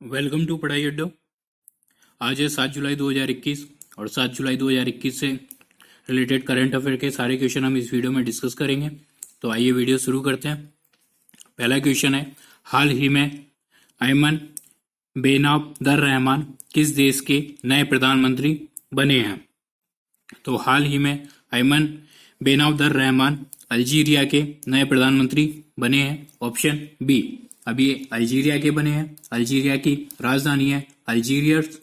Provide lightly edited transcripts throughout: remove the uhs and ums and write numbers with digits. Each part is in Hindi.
वेलकम टू पढ़ाई अड्डा। आज है 7 जुलाई 2021 और 7 जुलाई 2021 से रिलेटेड करंट अफेयर के सारे क्वेश्चन हम इस वीडियो में डिस्कस करेंगे। तो आइए वीडियो शुरू करते हैं। पहला क्वेश्चन है, हाल ही में अयमन बेनाबदर रहमान किस देश के नए प्रधानमंत्री बने हैं? तो हाल ही में अयमन बेनाबदर रहमान अल्जीरिया के नए प्रधानमंत्री बने हैं। Option B. अभी ये अल्जीरिया के बने हैं। अल्जीरिया की राजधानी है अल्जीरियस।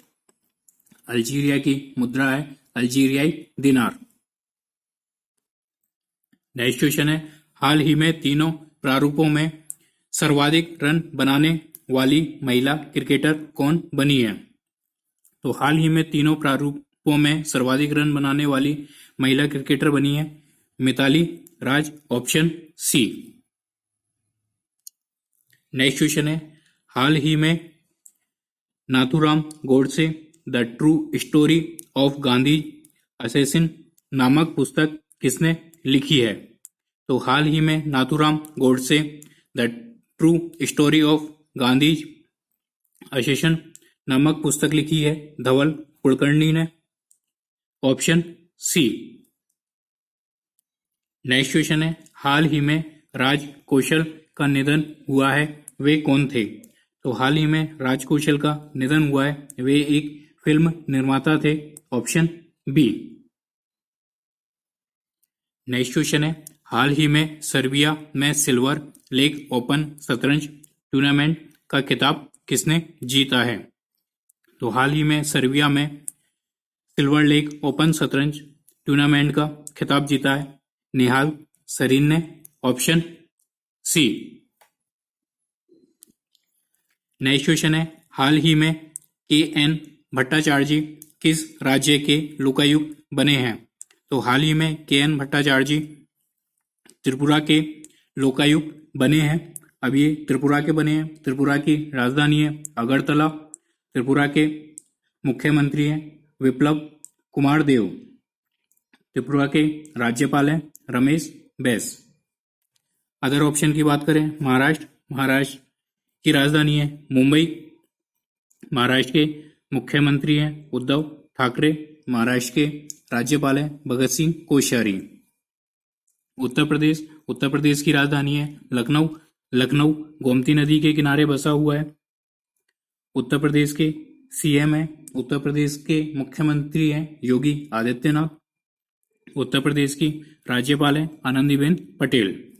अल्जीरिया की मुद्रा है अल्जीरियाई दिनार। नेक्स्ट क्वेश्चन है, हाल ही में तीनों प्रारूपों में सर्वाधिक रन बनाने वाली महिला क्रिकेटर कौन बनी है? तो हाल ही में तीनों प्रारूपों में सर्वाधिक रन बनाने वाली महिला क्रिकेटर बनी है Mitali Raj. Option C. Next question है, हाल ही में Nathuram Godse the true story of Gandhi assassin नामक पुस्तक किसने लिखी है? तो हाल ही में Nathuram Godse the true story of Gandhi assassin नामक पुस्तक लिखी है धवल कुलकर्णी ने। Option C. नेक्स्ट क्वेश्चन है, हाल ही में राज कौशल का निधन हुआ है, वे कौन थे? तो हाल ही में राज कौशल का निधन हुआ है, वे एक फिल्म निर्माता थे। Option B. नेक्स्ट क्वेश्चन है, हाल ही में सर्बिया में सिल्वर लेक ओपन शतरंज टूर्नामेंट का खिताब किसने जीता है? तो हाल ही में सर्बिया में सिल्वर लेक ओपन शतरंज टूर्नामेंट का खिताब जीता है निहाल सरीन ने। Option C. नेक्स्ट क्वेश्चन है, हाल ही में के.एन. भट्टाचार्य किस राज्य के लोकायुक्त बने हैं? तो हाल ही में के.एन. भट्टाचार्य त्रिपुरा के लोकायुक्त बने हैं। अब ये त्रिपुरा के बने हैं। त्रिपुरा की राजधानी है अगरतला। त्रिपुरा के मुख्यमंत्री हैं विप्लव कुमार देव। त्रिपुरा के राज्यपाल हैं रमेश बैस। अदर ऑप्शन की बात करें, महाराष्ट्र की राजधानी है मुंबई। महाराष्ट्र के मुख्यमंत्री हैं उद्धव ठाकरे। महाराष्ट्र के राज्यपाल हैं भगत सिंह कोश्यारी। उत्तर प्रदेश की राजधानी है लखनऊ गोमती नदी के किनारे बसा हुआ है। उत्तर प्रदेश के सीएम हैं, उत्तर प्रदेश के मुख्यमंत्री हैं योगी आदित्यनाथ। उत्तर प्रदेश की राज्यपाल हैं आनंदीबेन पटेल।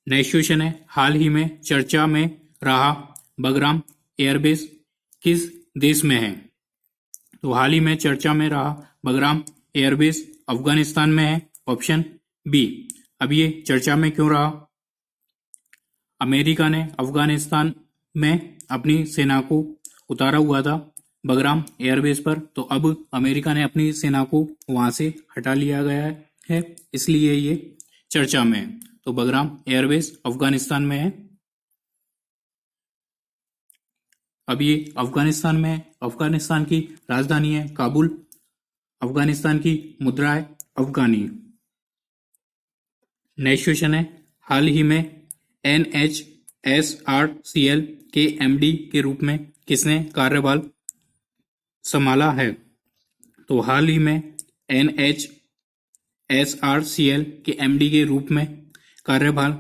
नेक्स्ट क्वेश्चन है, हाल ही में चर्चा में रहा बगराम एयरबेस किस देश में है? तो हाल ही में चर्चा में रहा बगराम एयरबेस अफगानिस्तान में है। Option B. अब ये चर्चा में क्यों रहा? अमेरिका ने अफगानिस्तान में अपनी सेना को उतारा हुआ था बगराम एयरबेस पर, तो अब अमेरिका ने अपनी सेना को वहां से हटा लिया गया है, इसलिए ये चर्चा में है। तो बगराम एयरबेस अफगानिस्तान में है। अब ये अफगानिस्तान में है। अफगानिस्तान की राजधानी है काबुल। अफगानिस्तान की मुद्रा है अफगानी। नेक्स्ट क्वेश्चन है, हाल ही में NHSRCL के MD के रूप में किसने कार्यभार संभाला है? तो हाल ही में NHSRCL के MD के रूप में कार्यभार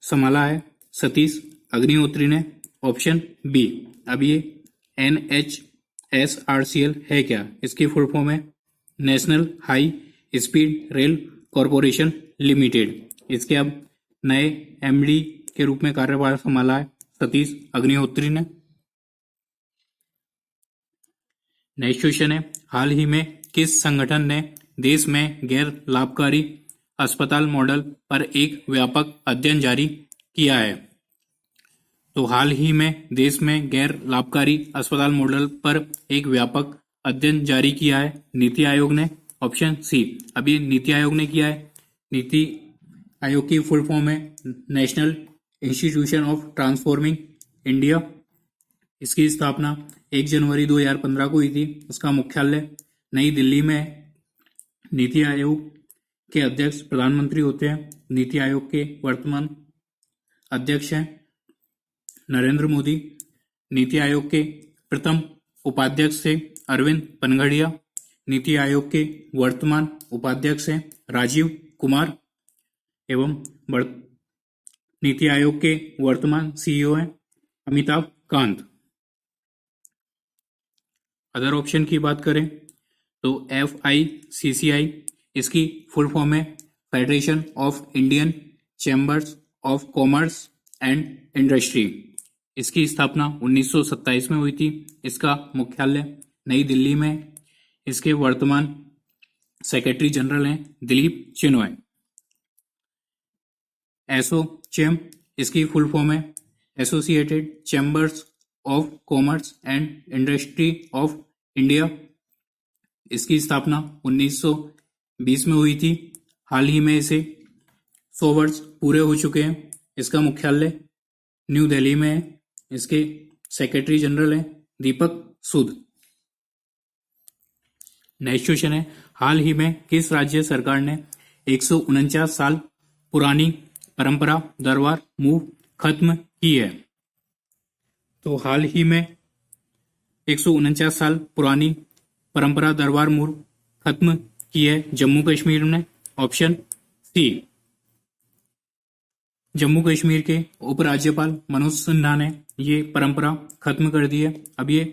संभाला है सतीश अग्निहोत्री ने। Option B. अब ये NHSRCL है क्या? इसकी फुल फॉर्म है national high speed rail corporation limited. इसके अब नए MD के रूप में कार्यभार संभाला है सतीश अग्निहोत्री ने। नेक्स्ट क्वेश्चन है, हाल ही में किस संगठन ने देश में गैर लाभकारी अस्पताल मॉडल पर एक व्यापक अध्ययन जारी किया है? तो हाल ही में देश में गैर लाभकारी अस्पताल मॉडल पर एक व्यापक अध्ययन जारी किया है नीति आयोग ने। Option C. अभी नीति आयोग ने किया है। नीति आयोग की फुल फॉर्म है national institution of transforming India. इसकी स्थापना 1 जनवरी 2015 को हुई थी। इसका मुख्यालय नई दिल्ली में है। नीति आयोग के अध्यक्ष प्रधानमंत्री होते हैं। नीति आयोग के वर्तमान अध्यक्ष हैं नरेंद्र मोदी। नीति आयोग के प्रथम उपाध्यक्ष थे अरविंद पनघड़िया। नीति आयोग के वर्तमान उपाध्यक्ष हैं राजीव कुमार एवं नीति आयोग के वर्तमान सीईओ हैं अमिताभ कांत। अदर ऑप्शन की बात करें तो FICCI इसकी फुल फॉर्म है federation of Indian chambers of commerce and industry. इसकी स्थापना 1927 में हुई थी। इसका मुख्यालय नई दिल्ली में। इसके वर्तमान सेक्रेटरी जनरल हैं दिलीप चिनॉय। एसोचैम इसकी फुल फॉर्म है associated chambers of commerce and industry of India. इसकी स्थापना 1920 में हुई थी। हाल ही में इसे 100 वर्ष पूरे हो चुके हैं। इसका मुख्यालय न्यू दिल्ली में है। इसके सेक्रेटरी जनरल हैं दीपक सूद। नेक्स्ट क्वेश्चन है हाल ही में किस राज्य सरकार ने 149 साल पुरानी परंपरा दरबार मूव खत्म की है? तो हाल ही में 149 साल पुरानी परंपरा दरबार मूव खत्म की है जम्मू कश्मीर ने। ऑप्शन सी। जम्मू कश्मीर के उपराज्यपाल मनोज सिन्हा ने ये परंपरा खत्म कर दी है। अब ये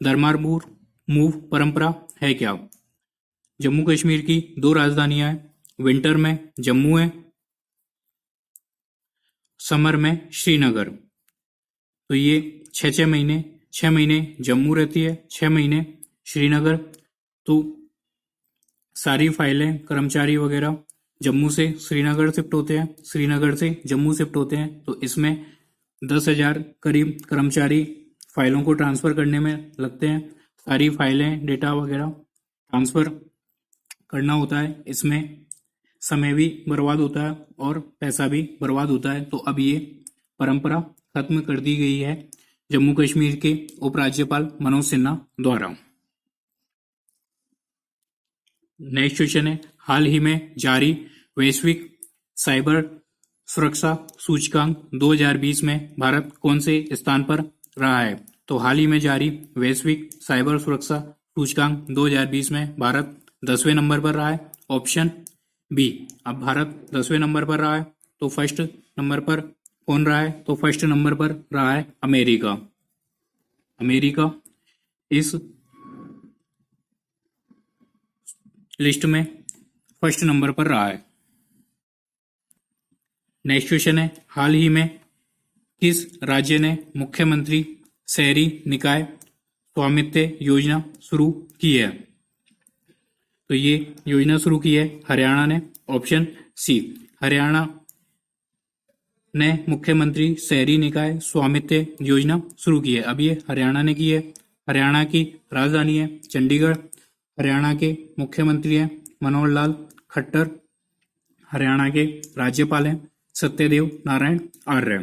दरबार मूव परंपरा है क्या? जम्मू कश्मीर की 2 राजधानियां हैं। विंटर में जम्मू है, समर में श्रीनगर। तो ये 6 महीने जम्मू रहती है, 6 महीने श्रीनगर। तो सारी फाइलें कर्मचारी वगैरह जम्मू से श्रीनगर शिफ्ट होते हैं, श्रीनगर से जम्मू शिफ्ट होते हैं। तो इसमें 10,000 करीब कर्मचारी फाइलों को ट्रांसफर करने में लगते हैं। सारी फाइलें डेटा वगैरह ट्रांसफर करना होता है। इसमें समय भी बर्बाद होता है और पैसा भी बर्बाद होता है। तो अब ये परंपरा खत्म कर दी गई है जम्मू कश्मीर के उपराज्यपाल मनोज सिन्हा द्वारा। नेक्स्ट क्वेश्चन है हाल ही में जारी वैश्विक साइबर सुरक्षा सूचकांक 2020 में भारत कौन से स्थान पर रहा है? तो हाल ही में जारी वैश्विक साइबर सुरक्षा सूचकांक 2020 में भारत 10वें नंबर पर रहा है। Option B. अब भारत 10वें नंबर पर रहा है तो फर्स्ट नंबर पर कौन रहा है? तो फर्स्ट नंबर पर रहा है अमेरिका। अमेरिका इस लिस्ट में फर्स्ट नंबर पर रहा है। नेक्स्ट क्वेश्चन है हाल ही में किस राज्य ने मुख्यमंत्री शहरी निकाय स्वामित्व योजना शुरू की है? तो ये योजना शुरू की है हरियाणा ने। ऑप्शन सी। हरियाणा ने मुख्यमंत्री शहरी निकाय स्वामित्व योजना शुरू की है। अब ये हरियाणा ने की है। हरियाणा की राजधानी है चंडीगढ़। हरियाणा के मुख्यमंत्री हैं मनोहर लाल खट्टर। हरियाणा के राज्यपाल हैं सत्यदेव नारायण आर्य।